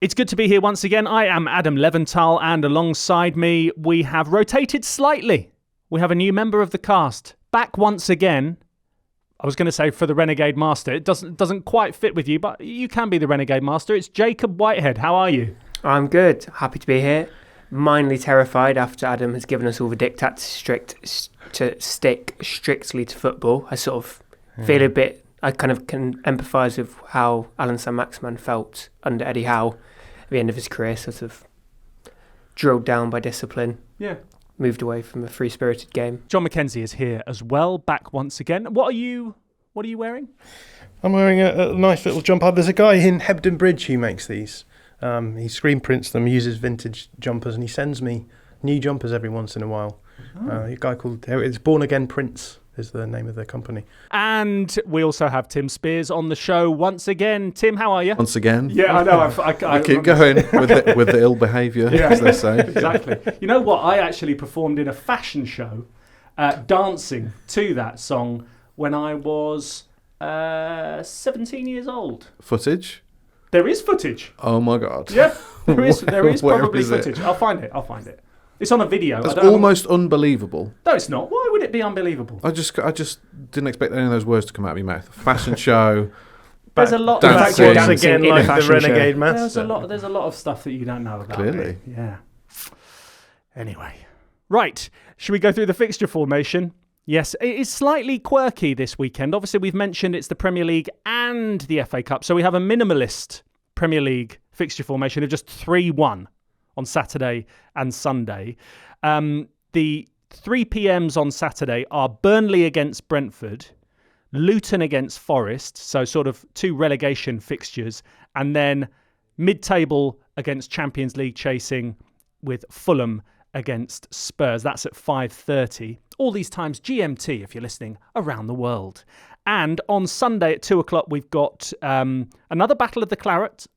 It's good to be here once again. I am Adam Leventhal, and alongside me, we have rotated slightly. We have a new member of the cast, back once again. I was going to say for the Renegade Master. It doesn't quite fit with you, but you can be the Renegade Master. It's Jacob Whitehead. How are you? I'm good. Happy to be here. Mildly terrified after Adam has given us all the diktats to stick strictly to football. I sort of feel a bit... I kind of can empathise with how Alan Saint-Maximin felt under Eddie Howe at the end of his career, sort of drilled down by discipline. Yeah. Moved away from a free-spirited game. Jon Mackenzie is here as well, back once again. What are you wearing? I'm wearing a nice little jumper. There's a guy in Hebden Bridge who makes these. He screen prints them, uses vintage jumpers, and he sends me new jumpers every once in a while. A guy called... It's Born Again Prints is the name of their company. And we also have Tim Spiers on the show once again. Tim, how are you? Once again. Yeah, I know. I keep going with the ill behaviour, as they say. Exactly. You know what? I actually performed in a fashion show dancing to that song when I was 17 years old. Footage? There is footage. Oh my God. Yeah, there is Where probably is it? footage. I'll find it. It's on a video. That's almost unbelievable. No, it's not. Why would it be unbelievable? I just didn't expect any of those words to come out of your mouth. Fashion show. There's a lot. Dancing. Once again, like the Renegade Master. There's a lot of stuff that you don't know about. Clearly. Me. Yeah. Anyway. Right. Should we go through the fixture formation? Yes, it is slightly quirky this weekend. Obviously, we've mentioned it's the Premier League and the FA Cup. So we have a minimalist Premier League fixture formation of just 3-1 on Saturday and Sunday. The 3 p.m.s on Saturday are Burnley against Brentford, Luton against Forest, so sort of 2 relegation fixtures, and then mid-table against Champions League chasing with Fulham against Spurs. That's at 5:30. All these times GMT if you're listening around the world. And on Sunday at 2 o'clock, we've got another Battle of the Claret.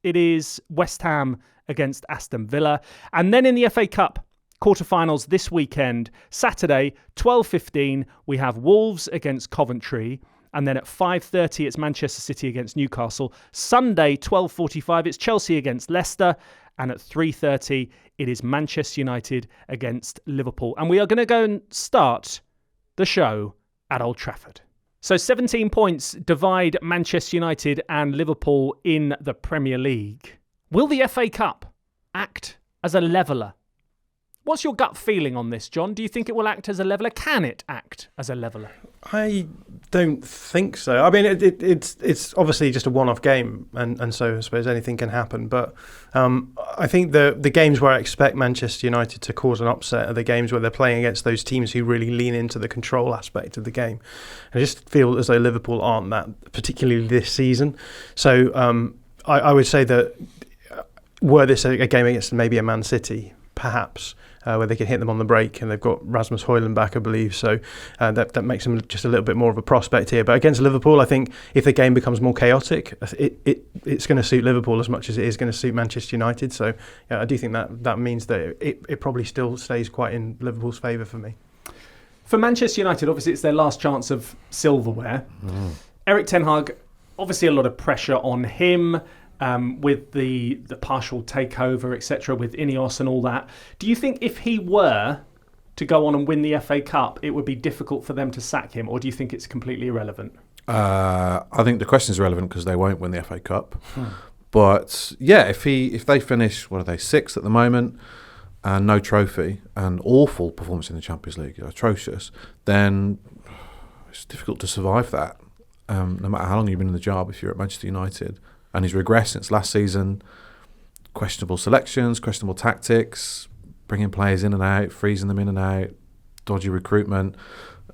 It is West Ham against Aston Villa. And then in the FA Cup quarterfinals this weekend, Saturday, 12:15, we have Wolves against Coventry. And then at 5:30, it's Manchester City against Newcastle. Sunday, 12:45, it's Chelsea against Leicester. And at 3:30, it is Manchester United against Liverpool. And we are going to go and start the show at Old Trafford. So 17 points divide Manchester United and Liverpool in the Premier League. Will the FA Cup act as a leveller? What's your gut feeling on this, John? Do you think it will act as a leveller? Can it act as a leveller? I don't think so. I mean, it's obviously just a one-off game, and so I suppose anything can happen. But I think the games where I expect Manchester United to cause an upset are the games where they're playing against those teams who really lean into the control aspect of the game. I just feel as though Liverpool aren't that, particularly this season. So I would say that were this a game against maybe a Man City, perhaps, where they can hit them on the break, and they've got Rasmus Højlund back, I believe, so that makes them just a little bit more of a prospect here. But against Liverpool, I think if the game becomes more chaotic, it's going to suit Liverpool as much as it is going to suit Manchester United. So yeah, I do think that means that it probably still stays quite in Liverpool's favour for me. For Manchester United, obviously it's their last chance of silverware. Eric Ten Hag, obviously a lot of pressure on him. With the partial takeover, etc., with Ineos and all that. Do you think if he were to go on and win the FA Cup, it would be difficult for them to sack him, or do you think it's completely irrelevant? I think the question is relevant because they won't win the FA Cup. But yeah, if they finish, what are they, 6th at the moment, and no trophy, and awful performance in the Champions League, atrocious, then it's difficult to survive that. No matter how long you've been in the job, if you're at Manchester United. And he's regressed since last season. Questionable selections, questionable tactics, bringing players in and out, freezing them in and out, dodgy recruitment.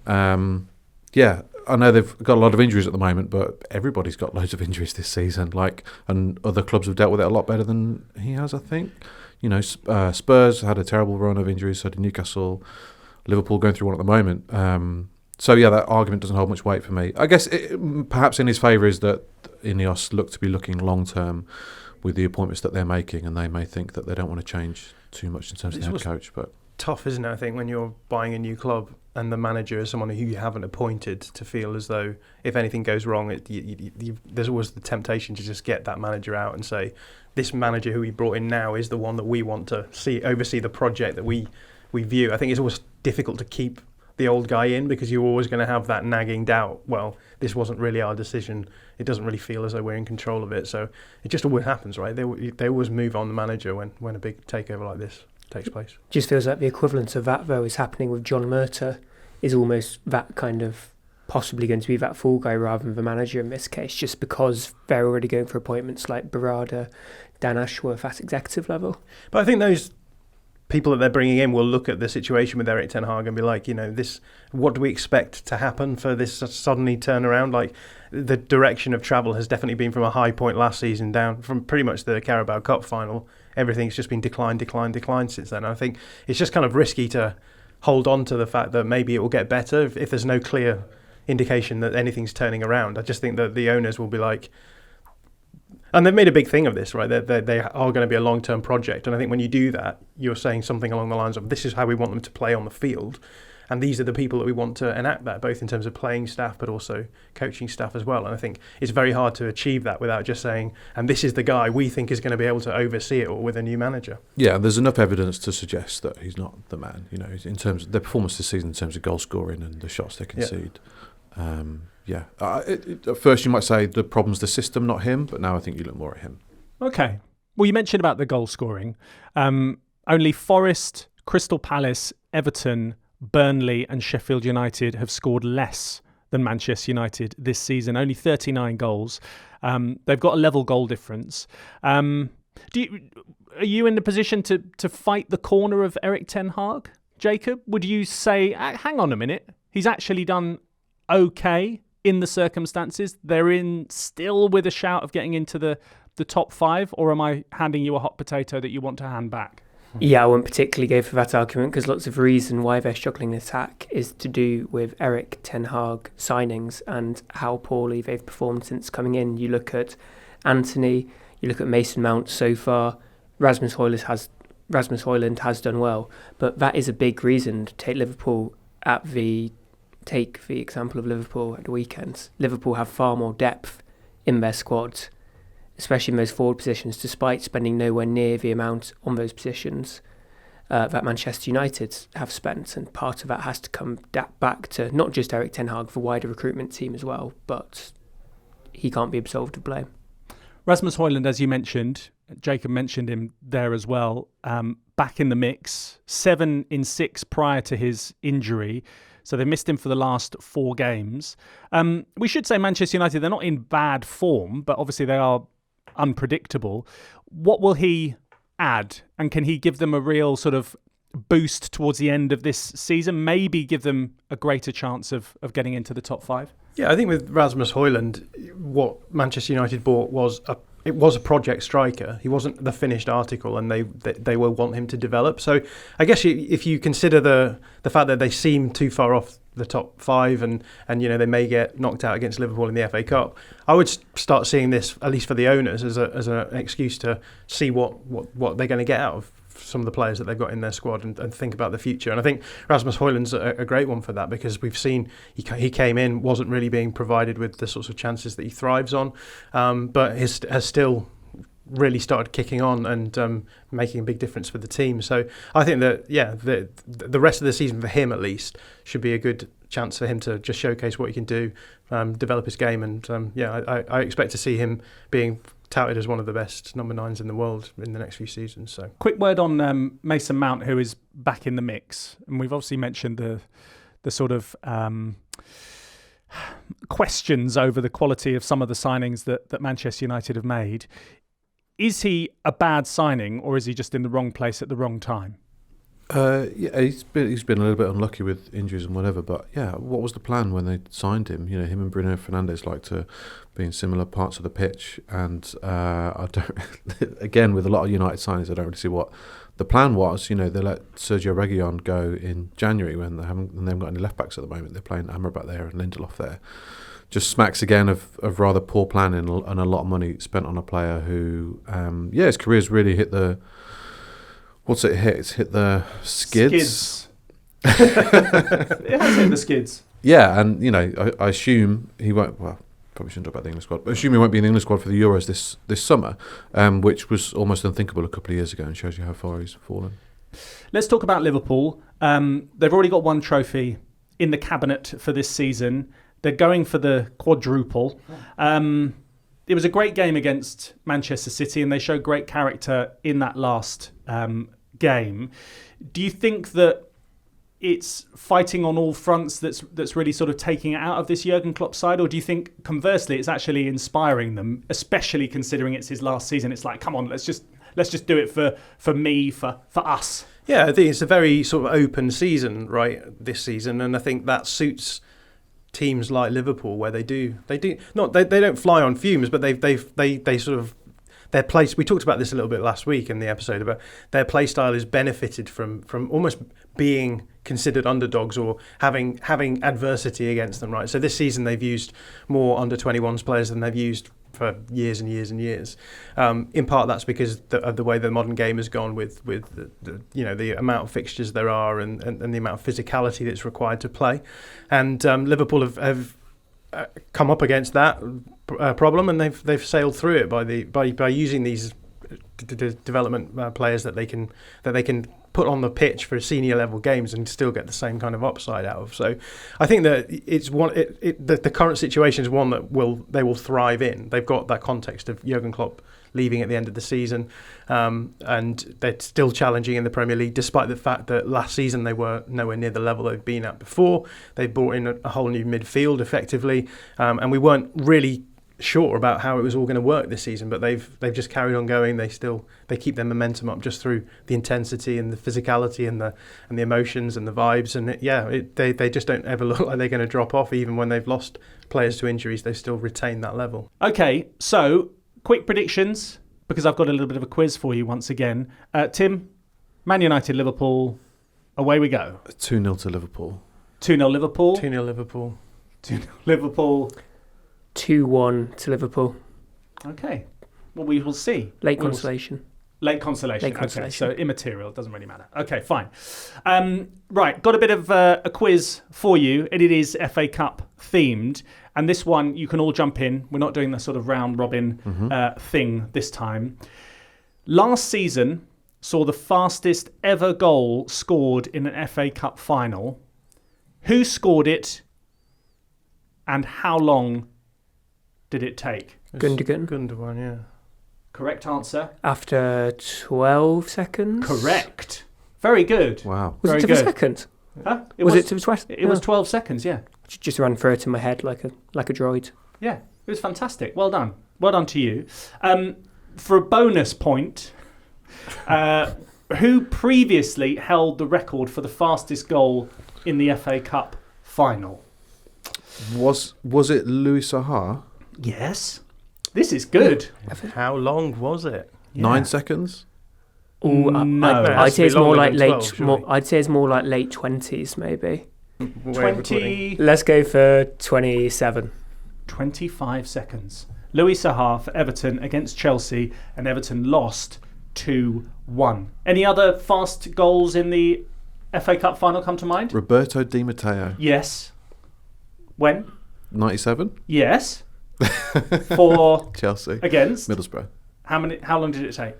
Yeah, I know they've got a lot of injuries at the moment, but everybody's got loads of injuries this season. And other clubs have dealt with it a lot better than he has, I think. You know, Spurs had a terrible run of injuries, so did Newcastle. Liverpool going through one at the moment. So yeah, that argument doesn't hold much weight for me. I guess perhaps in his favour is that Ineos look to be looking long term with the appointments that they're making, and they may think that they don't want to change too much in terms of the head coach. But tough, isn't it? I think when you're buying a new club and the manager is someone who you haven't appointed, to feel as though if anything goes wrong, there's always the temptation to just get that manager out and say, this manager who we brought in now is the one that we want to oversee the project that we view. I think it's always difficult to keep the old guy in because you're always going to have that nagging doubt. Well, this wasn't really our decision. It doesn't really feel as though we're in control of it. So it just always happens, right? They always move on the manager when a big takeover like this takes place. Just feels like the equivalent of that, though, is happening with John Murtough, is almost that kind of possibly going to be that fall guy rather than the manager in this case, just because they're already going for appointments like Barada, Dan Ashworth at executive level. But I think those people that they're bringing in will look at the situation with Erik ten Hag and be like, what do we expect to happen for this suddenly turn around? Like, the direction of travel has definitely been from a high point last season down from pretty much the Carabao Cup final. Everything's just been decline since then. I think it's just kind of risky to hold on to the fact that maybe it will get better if there's no clear indication that anything's turning around. I just think that the owners will be like, and they've made a big thing of this, right? They are going to be a long-term project. And I think when you do that, you're saying something along the lines of, this is how we want them to play on the field. And these are the people that we want to enact that, both in terms of playing staff, but also coaching staff as well. And I think it's very hard to achieve that without just saying, and this is the guy we think is going to be able to oversee it all with a new manager. Yeah, there's enough evidence to suggest that he's not the man, in terms of their performance this season, in terms of goal scoring and the shots they concede. At first you might say the problem's the system, not him, but now I think you look more at him. Okay. Well, you mentioned about the goal scoring. Only Forest, Crystal Palace, Everton, Burnley and Sheffield United have scored less than Manchester United this season, only 39 goals. They've got a level goal difference. Are you in the position to fight the corner of Erik ten Hag, Jacob? Would you say, hang on a minute, he's actually done okay in the circumstances? They're in still with a shout of getting into the top five, or am I handing you a hot potato that you want to hand back? Yeah, I wouldn't particularly go for that argument because lots of the reason why they're struggling in attack is to do with Erik ten Hag signings and how poorly they've performed since coming in. You look at Anthony, you look at Mason Mount so far. Rasmus Højlund has done well, but that is a big reason to take take the example of Liverpool at the weekends. Liverpool have far more depth in their squads, especially in those forward positions, despite spending nowhere near the amount on those positions that Manchester United have spent. And part of that has to come back to not just Erik ten Hag, the wider recruitment team as well, but he can't be absolved of blame. Rasmus Højlund, as you mentioned, Jacob mentioned him there as well, back in the mix, 7 in 6 prior to his injury. So they missed him for the last 4 games. We should say Manchester United, they're not in bad form, but obviously they are unpredictable. What will he add? And can he give them a real sort of boost towards the end of this season? Maybe give them a greater chance of getting into the top 5? Yeah, I think with Rasmus Højlund, what Manchester United bought was a project striker. He wasn't the finished article, and they will want him to develop. So I guess if you consider the fact that they seem too far off the top 5 and they may get knocked out against Liverpool in the FA Cup, I would start seeing this, at least for the owners, as an excuse to see what they're going to get out of some of the players that they've got in their squad and think about the future. And I think Rasmus Højlund's a great one for that, because we've seen he came in, wasn't really being provided with the sorts of chances that he thrives on, but has still really started kicking on and making a big difference for the team. So I think that, the rest of the season for him at least should be a good chance for him to just showcase what he can do, develop his game, and I expect to see him being touted as one of the best number 9s in the world in the next few seasons. So, quick word on Mason Mount, who is back in the mix, and we've obviously mentioned the sort of questions over the quality of some of the signings that Manchester United have made. Is he a bad signing, or is he just in the wrong place at the wrong time? He's been a little bit unlucky with injuries and whatever, but what was the plan when they signed him? Him and Bruno Fernandes like to be in similar parts of the pitch, and I don't. Again, with a lot of United signings, I don't really see what the plan was. They let Sergio Reguilon go in January when they haven't got any left backs at the moment. They're playing Amrabat there and Lindelof there. Just smacks again of rather poor planning and a lot of money spent on a player who, his career's really hit the What's it hit? It's hit the skids. It has hit the skids. Yeah, and I assume he won't. Well, probably shouldn't talk about the England squad, but I assume he won't be in the England squad for the Euros this summer, which was almost unthinkable a couple of years ago, and shows you how far he's fallen. Let's talk about Liverpool. They've already got one trophy in the cabinet for this season. They're going for the quadruple. It was a great game against Manchester City, and they showed great character in that last game. Do you think that it's fighting on all fronts that's really sort of taking it out of this Jurgen Klopp side, or do you think conversely it's actually inspiring them, especially considering it's his last season? It's like, come on, let's just do it for me, for us. Yeah, I think it's a very sort of open season, right, this season, and I think that suits teams like Liverpool, where they don't fly on fumes, but they sort of, their place. We talked about this a little bit last week in the episode about their play style is benefited from almost being considered underdogs or having adversity against them, right? So this season they've used more under-21s players than they've used for years and years and years. In part that's because of the way the modern game has gone with the amount of fixtures there are and the amount of physicality that's required to play. And Liverpool have come up against that problem, and they've sailed through it by using these development players that they can put on the pitch for senior level games and still get the same kind of upside out of. So I think that it's the current situation is one that they will thrive in. They've got that context of Jurgen Klopp leaving at the end of the season, and they're still challenging in the Premier League despite the fact that last season they were nowhere near the level they've been at before. They brought in a whole new midfield effectively, and we weren't really sure about how it was all going to work this season, but they've just carried on going. They keep their momentum up just through the intensity and the physicality and the emotions and the vibes, and they just don't ever look like they're going to drop off. Even when they've lost players to injuries, they still retain that level. Okay, so quick predictions, because I've got a little bit of a quiz for you once again. Tim, Man United, Liverpool, away we go. 2-0 to Liverpool. 2-0 Liverpool. 2-0 Liverpool. 2-0 Liverpool. 2-1 to Liverpool. Okay. Well, we will see. Late consolation. Okay, so immaterial. It doesn't really matter. Okay, fine. Right, got a bit of a quiz for you, and it is FA Cup themed. And this one, you can all jump in. We're not doing the sort of round robin thing this time. Last season saw the fastest ever goal scored in an FA Cup final. Who scored it, and how long did it take? Gundogan, yeah. Correct answer. After 12 seconds? Correct. Very good. Wow. Was it 2 seconds? Huh? It was 12 seconds, yeah. Just ran through it in my head like a droid. Yeah, it was fantastic. Well done. Well done to you. For a bonus point, who previously held the record for the fastest goal in the FA Cup final? Was it Louis Saha? Yes. This is good. How long was it? Yeah. 9 seconds? No. I'd say it's more like I'd say it's more like late 20s, maybe. 20. Let's go for 27. 25 seconds. Louis Saha for Everton against Chelsea, and Everton lost 2-1. Any other fast goals in the FA Cup final come to mind? Roberto Di Matteo. Yes. When? 97. Yes. For Chelsea. Against Middlesbrough. How long did it take?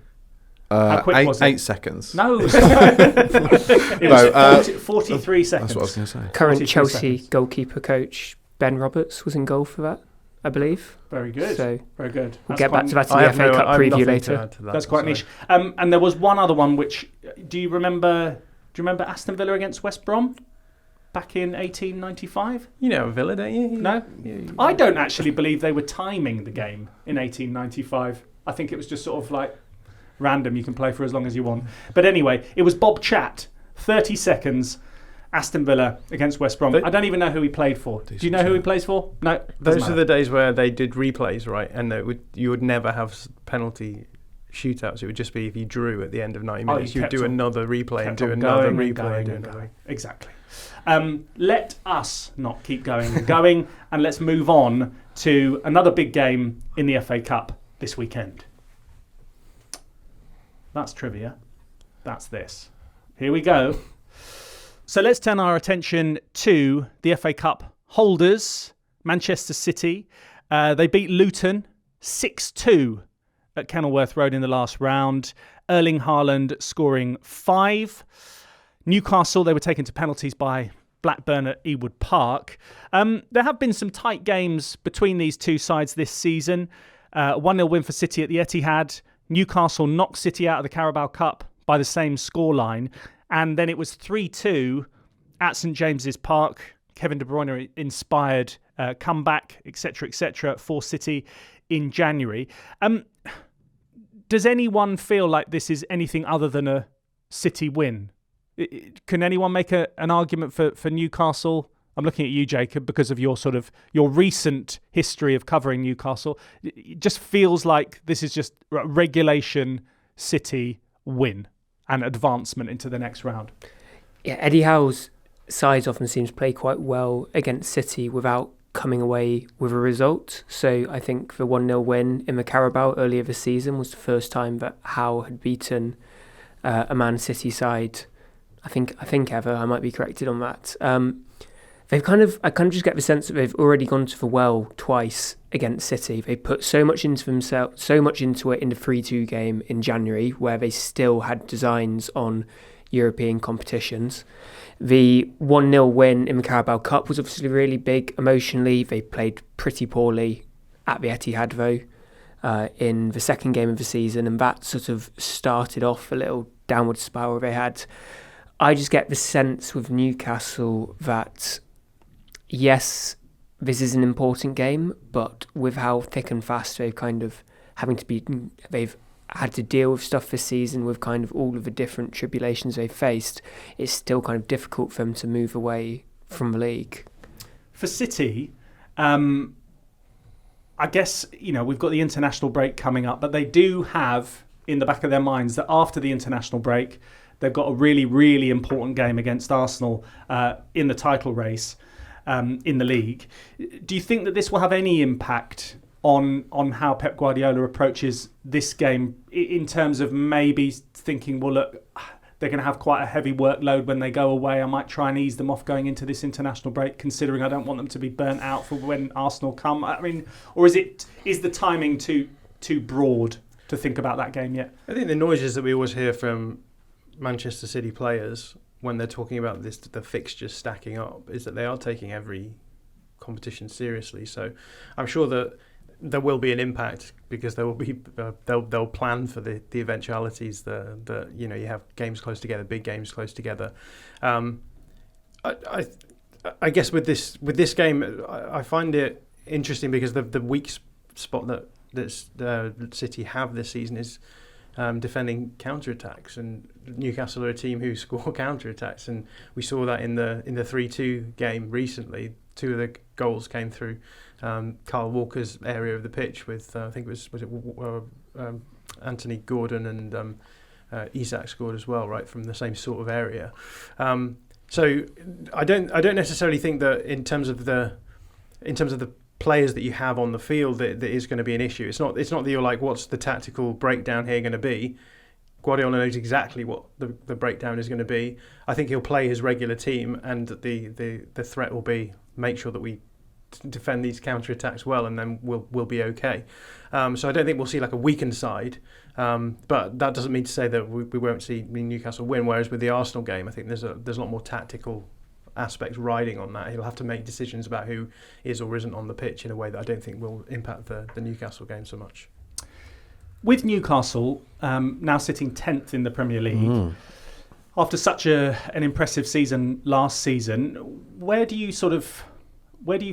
How quick was it? 8 seconds. No. It was 43 seconds. That's what I was going to say. Current Chelsea goalkeeper coach Ben Roberts was in goal for that, I believe. Very good. So very good. We'll get back to that in the FA Cup preview later. That's quite niche. And there was one other one which, do you remember Aston Villa against West Brom? Back in 1895? You know Villa, don't you? No? I don't actually believe they were timing the game in 1895. I think it was just sort of like random, you can play for as long as you want. But anyway, it was Bob Chatt, 30 seconds, Aston Villa against West Brom. I don't even know who he played for. Do you know who he plays for? No. Those are the days where they did replays, right? And you would never have penalty shootouts. It would just be if you drew at the end of 90 minutes, you'd do another replay and do another replay. Exactly. Let us not keep going and going, and let's move on to another big game in the FA Cup this weekend. That's trivia. That's this. Here we go. So let's turn our attention to the FA Cup holders, Manchester City. They beat Luton 6-2 at Kenilworth Road in the last round. Erling Haaland scoring 5. Newcastle, they were taken to penalties by Blackburn at Ewood Park. There have been some tight games between these two sides this season. 1-0 win for City at the Etihad. Newcastle knocked City out of the Carabao Cup by the same scoreline. And then it was 3-2 at St James's Park. Kevin De Bruyne inspired comeback, etc., for City in January. Does anyone feel like this is anything other than a City win? Can anyone make an argument for Newcastle? I'm looking at you, Jacob, because of your recent history of covering Newcastle. It just feels like this is just a regulation City win and advancement into the next round. Yeah, Eddie Howe's side often seems to play quite well against City without coming away with a result. So I think the 1-0 win in the Carabao earlier this season was the first time that Howe had beaten a Man City side. I think ever. I might be corrected on that. I kind of just get the sense that they've already gone to the well twice against City. They put so much into themselves, so much into it in the 3-2 game in January, where they still had designs on European competitions. The 1-0 win in the Carabao Cup was obviously really big emotionally. They played pretty poorly at the Etihad though in the second game of the season, and that sort of started off a little downward spiral they had. I just get the sense with Newcastle that yes, this is an important game, but with how thick and fast they've had to deal with stuff this season, with kind of all of the different tribulations they've faced, it's still kind of difficult for them to move away from the league. For City, I guess, we've got the international break coming up, but they do have in the back of their minds that after the international break, they've got a really, really important game against Arsenal in the title race in the league. Do you think that this will have any impact on how Pep Guardiola approaches this game in terms of maybe thinking, well, look, they're going to have quite a heavy workload when they go away. I might try and ease them off going into this international break, considering I don't want them to be burnt out for when Arsenal come. I mean, or is the timing too broad to think about that game yet? I think the noises that we always hear from Manchester City players when they're talking about the fixtures stacking up, is that they are taking every competition seriously. So I'm sure that there will be an impact, because there will be they'll plan for the eventualities that you have games close together, big games close together. I guess with this game, I find it interesting because the weak spot that City have this season is defending counterattacks, and Newcastle are a team who score counterattacks, and we saw that in the 3-2 game recently. 2 of the goals came through Kyle Walker's area of the pitch with I think it was Anthony Gordon and Isak scored as well, right from the same sort of area. So I don't necessarily think that in terms of the players that you have on the field that is going to be an issue. It's not that you're like, what's the tactical breakdown here going to be? Guardiola knows exactly what the breakdown is going to be. I think he'll play his regular team, and the threat will be make sure that we defend these counter-attacks well, and then we'll be okay. So I don't think we'll see like a weakened side, but that doesn't mean to say that we won't see Newcastle win. Whereas with the Arsenal game, I think there's a lot more tactical aspects riding on that. He'll have to make decisions about who is or isn't on the pitch in a way that I don't think will impact the Newcastle game so much. With Newcastle now sitting 10th in the Premier League, after such an impressive season last season, where do you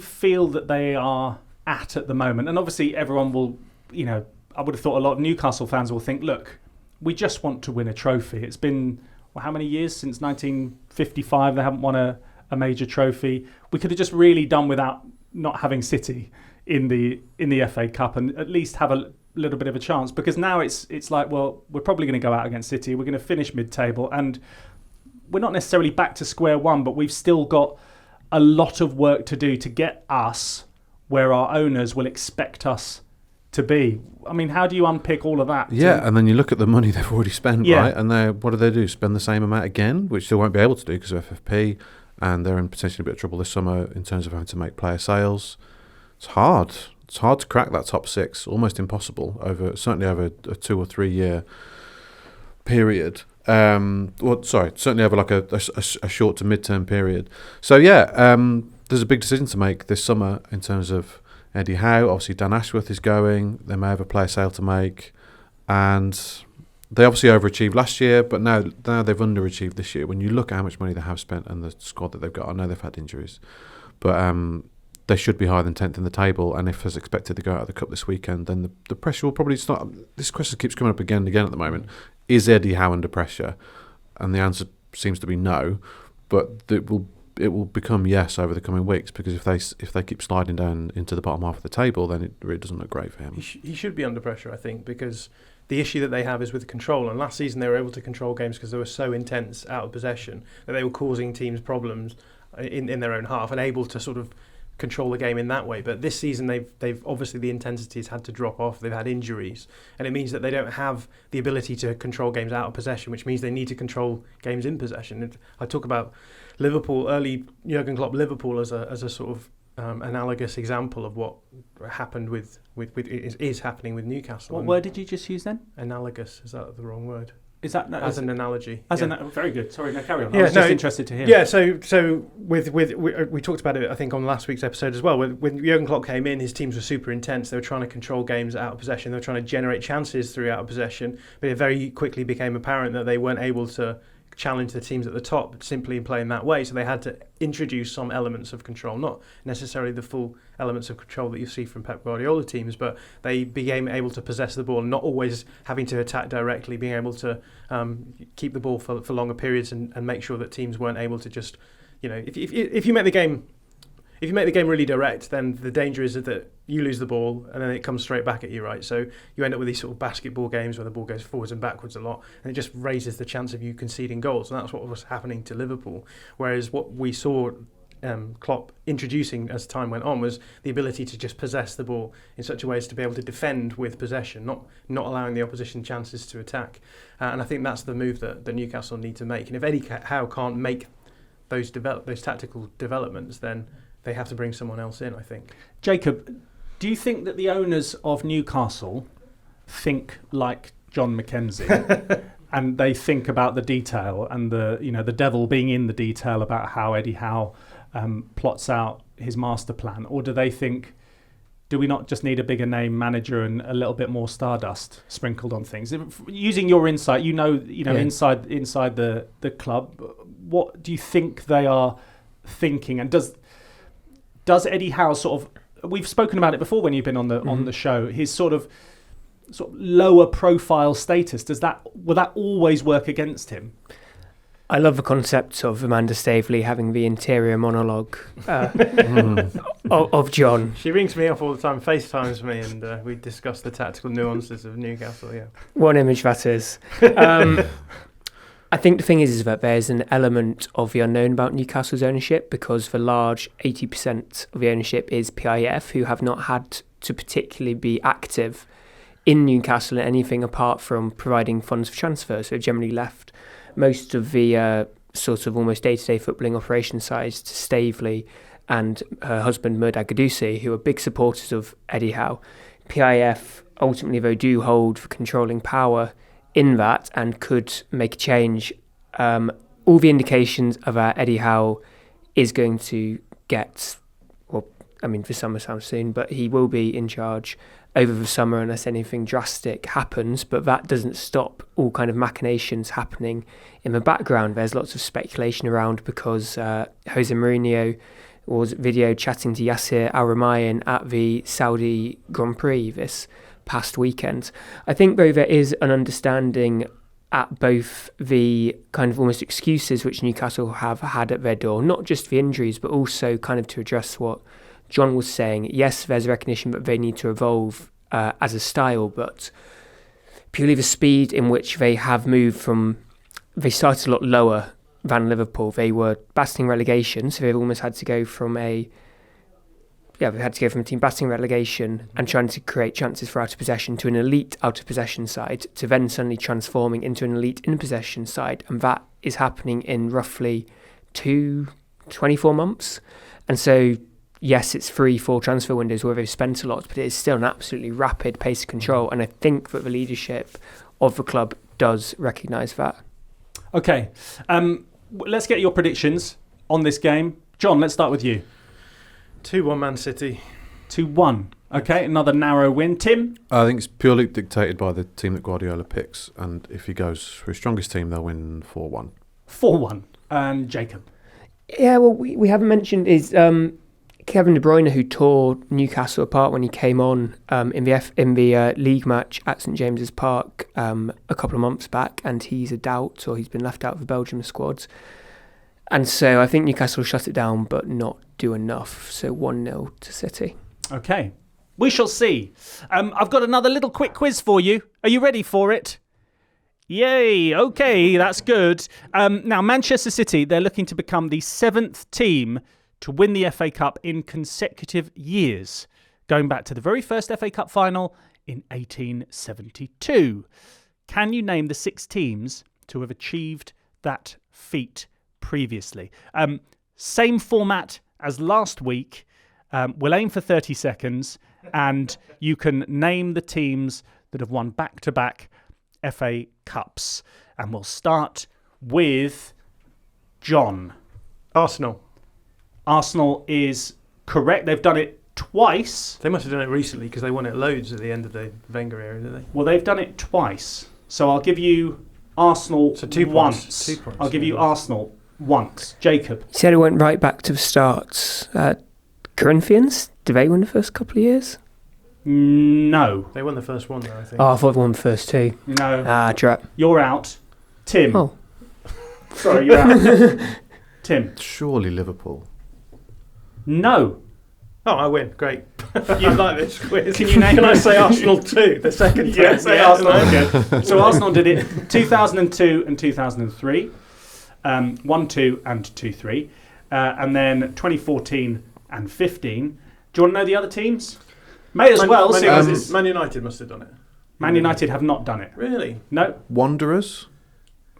feel that they are at the moment? And obviously everyone will, I would have thought a lot of Newcastle fans will think, look, we just want to win a trophy. It's been, how many years since 1955 they haven't won a major trophy? We could have just really done without not having City in the FA Cup and at least have a little bit of a chance, because now it's like, well, we're probably going to go out against City, we're going to finish mid-table, and we're not necessarily back to square one, but we've still got a lot of work to do to get us where our owners will expect us to be. I mean, how do you unpick all of that? Yeah, and then you look at the money they've already spent, Yeah. right? And what do they do? Spend the same amount again, which they won't be able to do because of FFP, and they're in potentially a bit of trouble this summer in terms of having to make player sales. It's hard. It's hard to crack that top six. Almost impossible certainly over a 2 or 3 year period. Certainly over like a short to mid-term period. So there's a big decision to make this summer in terms of Eddie Howe. Obviously, Dan Ashworth is going. They may have a player sale to make, and they obviously overachieved last year, but now they've underachieved this year. When you look at how much money they have spent and the squad that they've got, I know they've had injuries, but they should be higher than 10th in the table. And if, as expected, they go out of the cup this weekend, then the pressure will probably start. This question keeps coming up again and again at the moment. Is Eddie Howe under pressure? And the answer seems to be no, but it will become yes over the coming weeks, because if they keep sliding down into the bottom half of the table, then it really doesn't look great for him. He should be under pressure, I think, because the issue that they have is with control. And last season they were able to control games because they were so intense out of possession that they were causing teams problems in their own half and able to sort of control the game in that way. But this season they've obviously, the intensity has had to drop off. They've had injuries, and it means that they don't have the ability to control games out of possession, which means they need to control games in possession. And I talk about Liverpool, early Jurgen Klopp Liverpool as a sort of analogous example of what happened with is happening with Newcastle. What word did you just use then? Analogous, is that the wrong word? Is that as an analogy? Very good. Sorry, no, carry on. Yeah, I was just interested to hear. Yeah, so we talked about it, I think, on last week's episode as well. When Jurgen Klopp came in, his teams were super intense. They were trying to control games out of possession. They were trying to generate chances through out of possession. But it very quickly became apparent that they weren't able to challenge the teams at the top simply in playing that way. So they had to introduce some elements of control, not necessarily the full elements of control that you see from Pep Guardiola teams, but they became able to possess the ball, not always having to attack directly, being able to keep the ball for longer periods and make sure that teams weren't able to just, if you make the game really direct, then the danger is that you lose the ball and then it comes straight back at you, right? So you end up with these sort of basketball games where the ball goes forwards and backwards a lot, and it just raises the chance of you conceding goals. And that's what was happening to Liverpool. Whereas what we saw Klopp introducing as time went on was the ability to just possess the ball in such a way as to be able to defend with possession, not allowing the opposition chances to attack. And I think that's the move that Newcastle need to make. And if Eddie Howe can't make those tactical developments, then they have to bring someone else in, I think. Jacob, do you think that the owners of Newcastle think like Jon Mackenzie and they think about the detail and the devil being in the detail about how Eddie Howe plots out his master plan? Or do they think, do we not just need a bigger name manager and a little bit more stardust sprinkled on things? Using your insight, inside the club, what do you think they are thinking? And does Eddie Howe sort of, we've spoken about it before when you've been on the show, his sort of lower profile status, will that always work against him? I love the concept of Amanda Staveley having the interior monologue of John. She rings me up all the time, FaceTimes me, and we discuss the tactical nuances of Newcastle. Yeah, what image that is. I think the thing is that there's an element of the unknown about Newcastle's ownership, because the large 80% of the ownership is PIF, who have not had to particularly be active in Newcastle in anything apart from providing funds for transfers. So they've generally left most of the sort of almost day-to-day footballing operation sides to Staveley and her husband Murad Gadusi, who are big supporters of Eddie Howe. PIF ultimately, though, do hold the controlling power in that and could make a change. All the indications of Eddie Howe is going to get, the summer sounds soon, but he will be in charge over the summer unless anything drastic happens. But that doesn't stop all kind of machinations happening in the background. There's lots of speculation around because Jose Mourinho was video chatting to Yasser Al-Rumayyan at the Saudi Grand Prix this past weekend. I think, though, there is an understanding at both the kind of almost excuses which Newcastle have had at their door, not just the injuries, but also kind of to address what John was saying. Yes, there's a recognition that they need to evolve as a style, but purely the speed in which they have moved from, they started a lot lower than Liverpool. They were battling relegation, so they've almost had to go from a we've had to go from a team battling relegation and trying to create chances for out of possession to an elite out of possession side, to then suddenly transforming into an elite in possession side, and that is happening in roughly 24 months. And so, yes, it's 3-4 transfer windows where they've spent a lot, but it is still an absolutely rapid pace of control, and I think that the leadership of the club does recognise that. Okay, let's get your predictions on this game. John, let's start with you. 2-1 Man City. 2-1. Okay, another narrow win. Tim? I think it's purely dictated by the team that Guardiola picks, and if he goes for his strongest team, they'll win 4-1. 4-1. And Jacob? Yeah, well, we haven't mentioned is Kevin De Bruyne, who tore Newcastle apart when he came on in the league match at St James's Park a couple of months back, and he's a doubt, or he's been left out of the Belgium squads. And so I think Newcastle will shut it down, but not do enough. So 1-0 to City. Okay, we shall see. I've got another little quick quiz for you. Are you ready for it? Yay, okay, that's good. Now, Manchester City, they're looking to become the 7th team to win the FA Cup in consecutive years, going back to the very first FA Cup final in 1872. Can you name the 6 teams to have achieved that feat previously? Same format as last week. We'll aim for 30 seconds, and you can name the teams that have won back-to-back FA Cups. And we'll start with John. Arsenal. Arsenal is correct. They've done it twice. They must have done it recently because they won it loads at the end of the Wenger era, did they? Well, they've done it twice. So I'll give you Arsenal So 2 once. points. 2 points. I'll give you Arsenal once. Jacob. You said it went right back to the start. Corinthians, did they win the first couple of years? No. They won the first one, though, I think. Oh, I thought they won the first 2. No. Trap. You're out. Tim. Oh. Sorry, you're out. Tim. Surely Liverpool. No. Oh, I win. Great. You like this quiz. Can you name Can I it? say Arsenal too? The second time? Yeah, say Arsenal again. So Arsenal did it 2002 and 2003. 1-2 and 2-3. And then 2014 and 15. Do you want to know the other teams? May as well. Man United must have done it. Man United have not done it. Really? No. Wanderers?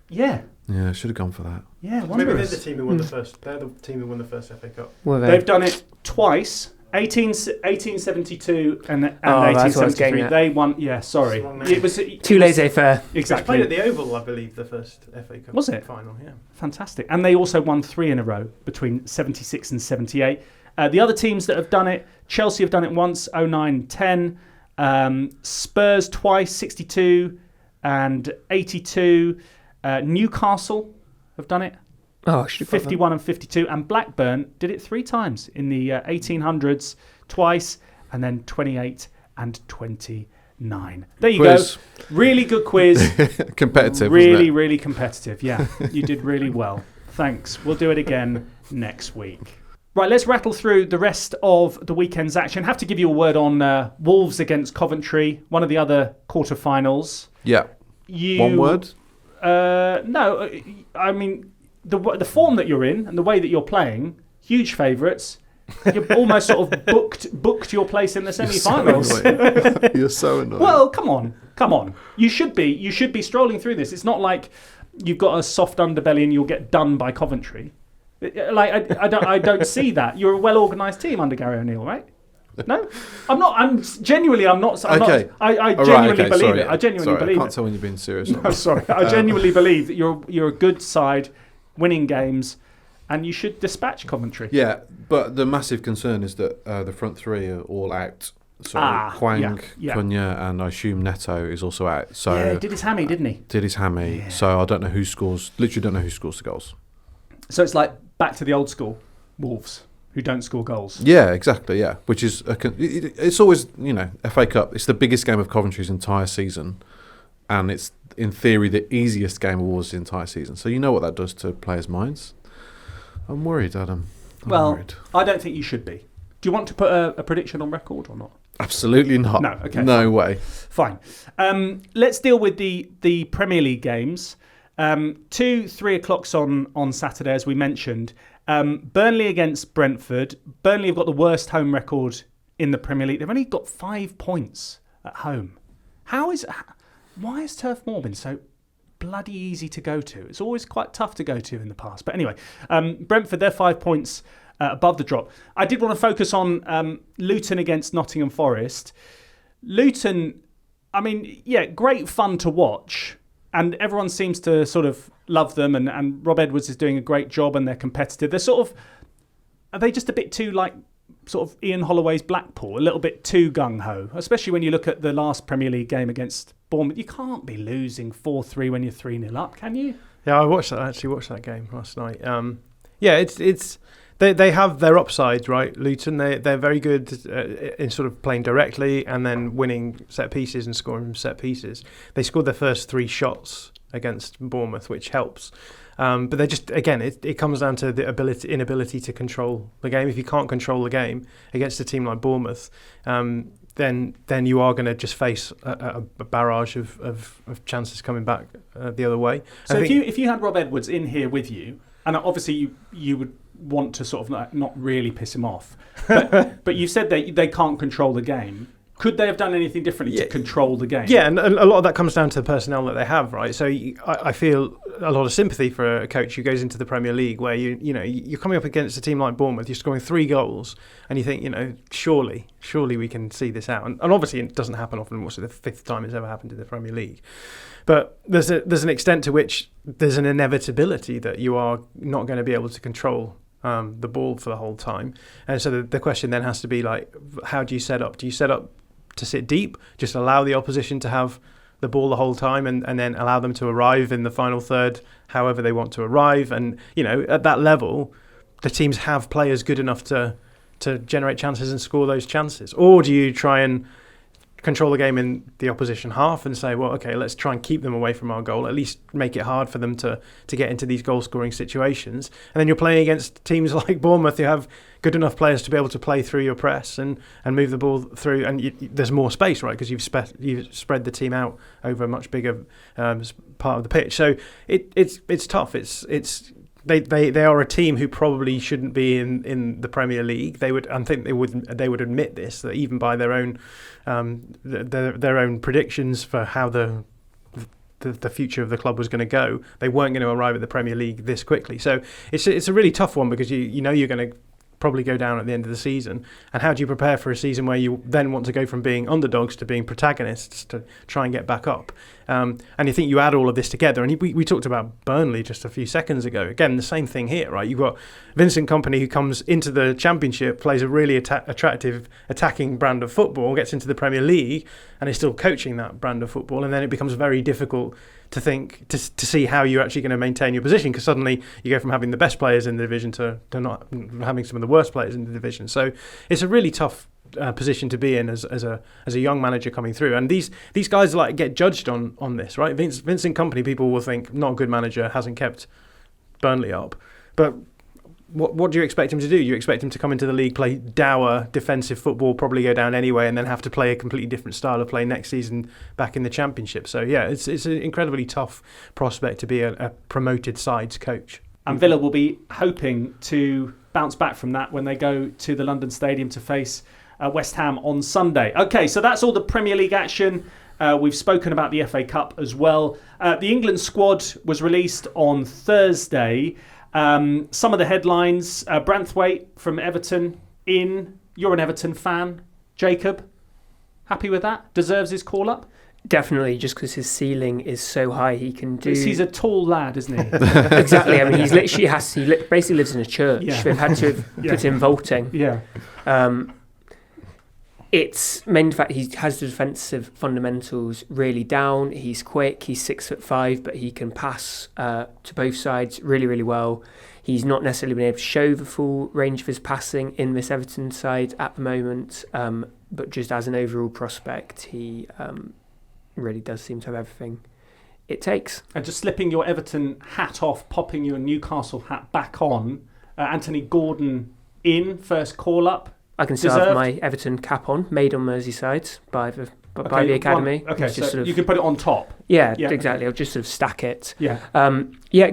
Yeah. Yeah, should have gone for that. Yeah, Maybe Wanderers. they're the team who won the first. They're the team who won the first FA Cup. Were they? They've done it twice. 1872 and that's what I was 1873. getting at. They won. Yeah, sorry. It was Too laissez-faire. They exactly. played at the Oval, I believe, the first FA Cup Was it? final. Yeah. Fantastic. And they also won 3 in a row between 76 and 78. The other teams that have done it, Chelsea have done it once, 09-10. Spurs twice, 62 and 82. Newcastle have done it, Oh, I should have got that. 51 and 52. And Blackburn did it 3 times in the 1800s, twice, and then 28 and 29. There you Quiz. go. Really good quiz. Competitive, Really, wasn't it? really competitive. Yeah, you did really well. Thanks. We'll do it again next week. Right, let's rattle through the rest of the weekend's action. Have to give you a word on Wolves against Coventry, one of the other quarterfinals. Yeah. One word? No, I mean, the form that you're in and the way that you're playing, huge favourites. You've almost sort of booked your place in the semi-finals. You're so annoying. Well, come on. You should be strolling through this. It's not like you've got a soft underbelly and you'll get done by Coventry. Like I don't see that. You're a well-organised team under Gary O'Neill, right? No, I'm not. I genuinely believe it. I genuinely believe I can't it. tell when you're being serious. No, sorry. I genuinely believe that you're a good side, winning games, and you should dispatch Coventry. Yeah, but the massive concern is that the front 3 are all out. So Hwang, Cunha, and I assume Neto is also out. So yeah, did his hammy, didn't he? Did his hammy. Yeah. So I don't know who scores. Literally, don't know who scores the goals. So it's like back to the old school Wolves, who don't score goals. Yeah, exactly. Yeah, which is it's always FA Cup. It's the biggest game of Coventry's entire season, and it's in theory the easiest game of Wolves' entire season. So you know what that does to players' minds. I'm worried, Adam. I'm worried. I don't think you should be. Do you want to put a prediction on record or not? Absolutely not. No. Okay. No way. Fine. Let's deal with the Premier League games. Two 3 o'clocks on Saturday, as we mentioned. Burnley against Brentford. Burnley have got the worst home record in the Premier League. They've only got 5 points at home. Why has Turf Moor been so bloody easy to go to? It's always quite tough to go to in the past. But anyway, Brentford, they're 5 points above the drop. I did want to focus on Luton against Nottingham Forest. Luton, I mean, yeah, great fun to watch. And everyone seems to sort of love them. And Rob Edwards is doing a great job and they're competitive. Are they just a bit too like sort of Ian Holloway's Blackpool, a little bit too gung-ho, especially when you look at the last Premier League game against Bournemouth? You can't be losing 4-3 when you're 3-0 up, can you? Yeah, I actually watched that game last night. They have their upside, right? Luton, they're very good in sort of playing directly and then winning set pieces and scoring set pieces. They scored their first 3 shots against Bournemouth, which helps. But they just, again, it comes down to the inability to control the game. If you can't control the game against a team like Bournemouth, then you are going to just face a barrage of chances coming back the other way. So if you had Rob Edwards in here with you, and obviously you would want to sort of not really piss him off, but you said they can't control the game. Could they have done anything differently to control the game? Yeah, and a lot of that comes down to the personnel that they have, right? So I feel a lot of sympathy for a coach who goes into the Premier League where you're coming up against a team like Bournemouth, you're scoring 3 goals, and you think, surely we can see this out. And obviously it doesn't happen often. What's it, the 5th time it's ever happened in the Premier League? But there's an extent to which there's an inevitability that you are not going to be able to control the ball for the whole time. And so the question then has to be like, how do you set up? Do you set up to sit deep, just allow the opposition to have the ball the whole time and then allow them to arrive in the final third however they want to arrive? And, at that level, the teams have players good enough to generate chances and score those chances. Or do you try and control the game in the opposition half and say, well, okay, let's try and keep them away from our goal, at least make it hard for them to get into these goal-scoring situations. And then you're playing against teams like Bournemouth who have good enough players to be able to play through your press and move the ball through, and there's more space, right, because you've spread the team out over a much bigger part of the pitch. So it's tough. They are a team who probably shouldn't be in the Premier League. They would admit this, that even by their own their own predictions for how the future of the club was going to go, they weren't going to arrive at the Premier League this quickly. So it's a really tough one because you're going to probably go down at the end of the season. And how do you prepare for a season where you then want to go from being underdogs to being protagonists to try and get back up? And you think you add all of this together, and we talked about Burnley just a few seconds ago. Again, the same thing here, right? You've got Vincent Kompany who comes into the Championship, plays a really attractive attacking brand of football, gets into the Premier League, and is still coaching that brand of football. And then it becomes very difficult to think to see how you're actually going to maintain your position, because suddenly you go from having the best players in the division to not having some of the worst players in the division. So it's a really tough position to be in as a young manager coming through. And these guys get judged on this, right? Vincent Kompany, people will think not a good manager, hasn't kept Burnley up, but what do you expect him to do? You expect him to come into the league, play dour defensive football, probably go down anyway, and then have to play a completely different style of play next season back in the Championship. So yeah, it's an incredibly tough prospect to be a promoted side's coach. And Villa will be hoping to bounce back from that when they go to the London Stadium to face West Ham on Sunday. Okay, so that's all the Premier League action. We've spoken about the FA Cup as well. The England squad was released on Thursday. Some of the headlines: Branthwaite from Everton in. You're an Everton fan, Jacob. Happy with that? Deserves his call up? Definitely, just because his ceiling is so high, he can do. He's a tall lad, isn't he? Exactly. I mean, he's literally basically lives in a church. Yeah. They've had to put him vaulting. Yeah. It's main fact he has the defensive fundamentals really down. He's quick. He's 6'5", but he can pass to both sides really, really well. He's not necessarily been able to show the full range of his passing in this Everton side at the moment, but just as an overall prospect, he really does seem to have everything it takes. And just slipping your Everton hat off, popping your Newcastle hat back on, Anthony Gordon in, first call up. I can still have my Everton cap on, made on Merseyside by the but by the academy. Okay, just so you can put it on top. Yeah, exactly. I'll just sort of stack it. Yeah.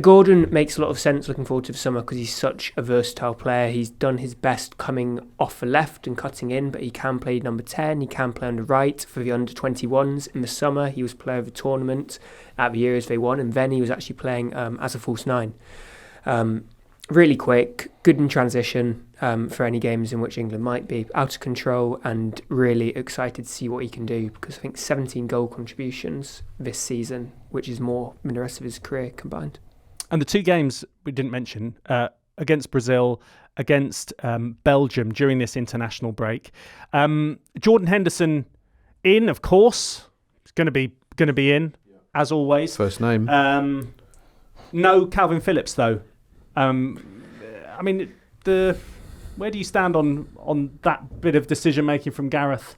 Gordon makes a lot of sense looking forward to the summer because he's such a versatile player. He's done his best coming off the left and cutting in, but he can play number 10. He can play on the right for the under-21s. In the summer, he was player of the tournament at the Euros they won, and then he was actually playing as a false 9. Really quick, good in transition for any games in which England might be out of control, and really excited to see what he can do because I think 17 goal contributions this season, which is more than the rest of his career combined. And the 2 games we didn't mention, against Brazil, against Belgium during this international break. Jordan Henderson in, of course. He's going to be in, as always. First name. No Calvin Phillips, though. I mean, where do you stand on that bit of decision making from Gareth?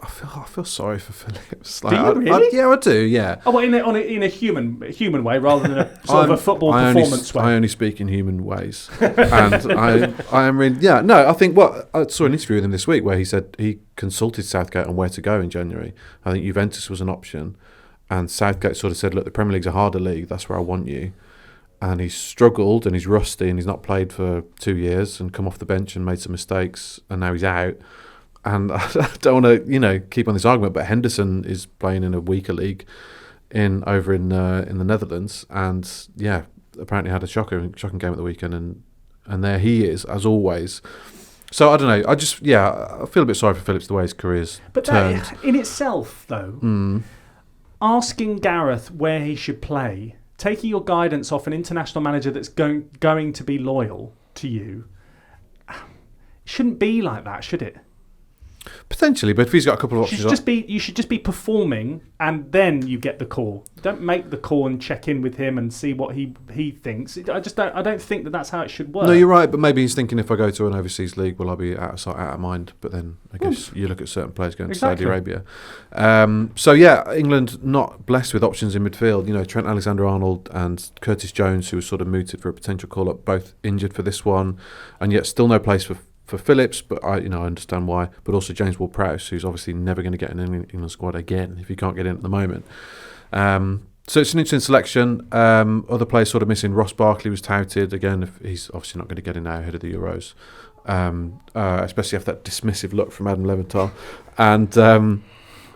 I feel sorry for Phillips. Do you really? I do. Yeah. Oh, well, in a human way rather than a sort of a football performance way. I only speak in human ways, and I am really. Yeah. No, I think I saw an interview with him this week where he said he consulted Southgate on where to go in January. I think Juventus was an option, and Southgate sort of said, "Look, the Premier League's a harder league. That's where I want you." And he's struggled and he's rusty and he's not played for 2 years and come off the bench and made some mistakes and now he's out. And I don't want to, keep on this argument, but Henderson is playing in a weaker league over in the Netherlands, and apparently had a shocking game at the weekend, and there he is as always. So I don't know. I feel a bit sorry for Phillips the way his career's turned. That, in itself, though, asking Gareth where he should play, taking your guidance off an international manager that's going to be loyal to you, it shouldn't be like that, should it? Potentially, but if he's got a couple of options... You should just be performing and then you get the call. Don't make the call and check in with him and see what he thinks. I don't think that's how it should work. No, you're right, but maybe he's thinking if I go to an overseas league, will I be out of sight, out of mind? But then I guess you look at certain players going to Saudi Arabia. England not blessed with options in midfield. Trent Alexander-Arnold and Curtis Jones, who was sort of mooted for a potential call-up, both injured for this one, and yet still no place for Phillips, but I understand why. But also James Ward-Prowse, who's obviously never going to get in the England squad again if he can't get in at the moment. So it's an interesting selection. Other players sort of missing. Ross Barkley was touted again. If he's obviously not going to get in now ahead of the Euros, especially after that dismissive look from Adam Leventhal. And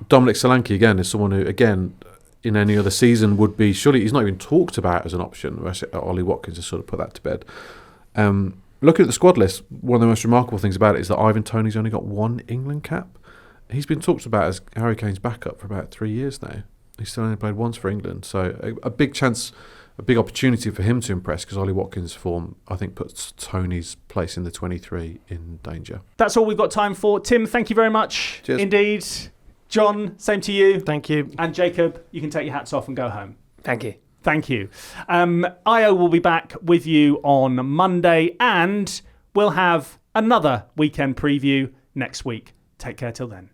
Dominic Solanke again is someone who, again, in any other season would be surely he's not even talked about as an option. Ollie Watkins has sort of put that to bed. Looking at the squad list, one of the most remarkable things about it is that Ivan Toney's only got 1 England cap. He's been talked about as Harry Kane's backup for about 3 years now. He's still only played once for England. So a big chance, a big opportunity for him to impress, because Ollie Watkins' form, I think, puts Toney's place in the 23 in danger. That's all we've got time for. Tim, thank you very much. Cheers. Indeed. John, same to you. Thank you. And Jacob, you can take your hats off and go home. Thank you. Thank you. IO will be back with you on Monday, and we'll have another weekend preview next week. Take care till then.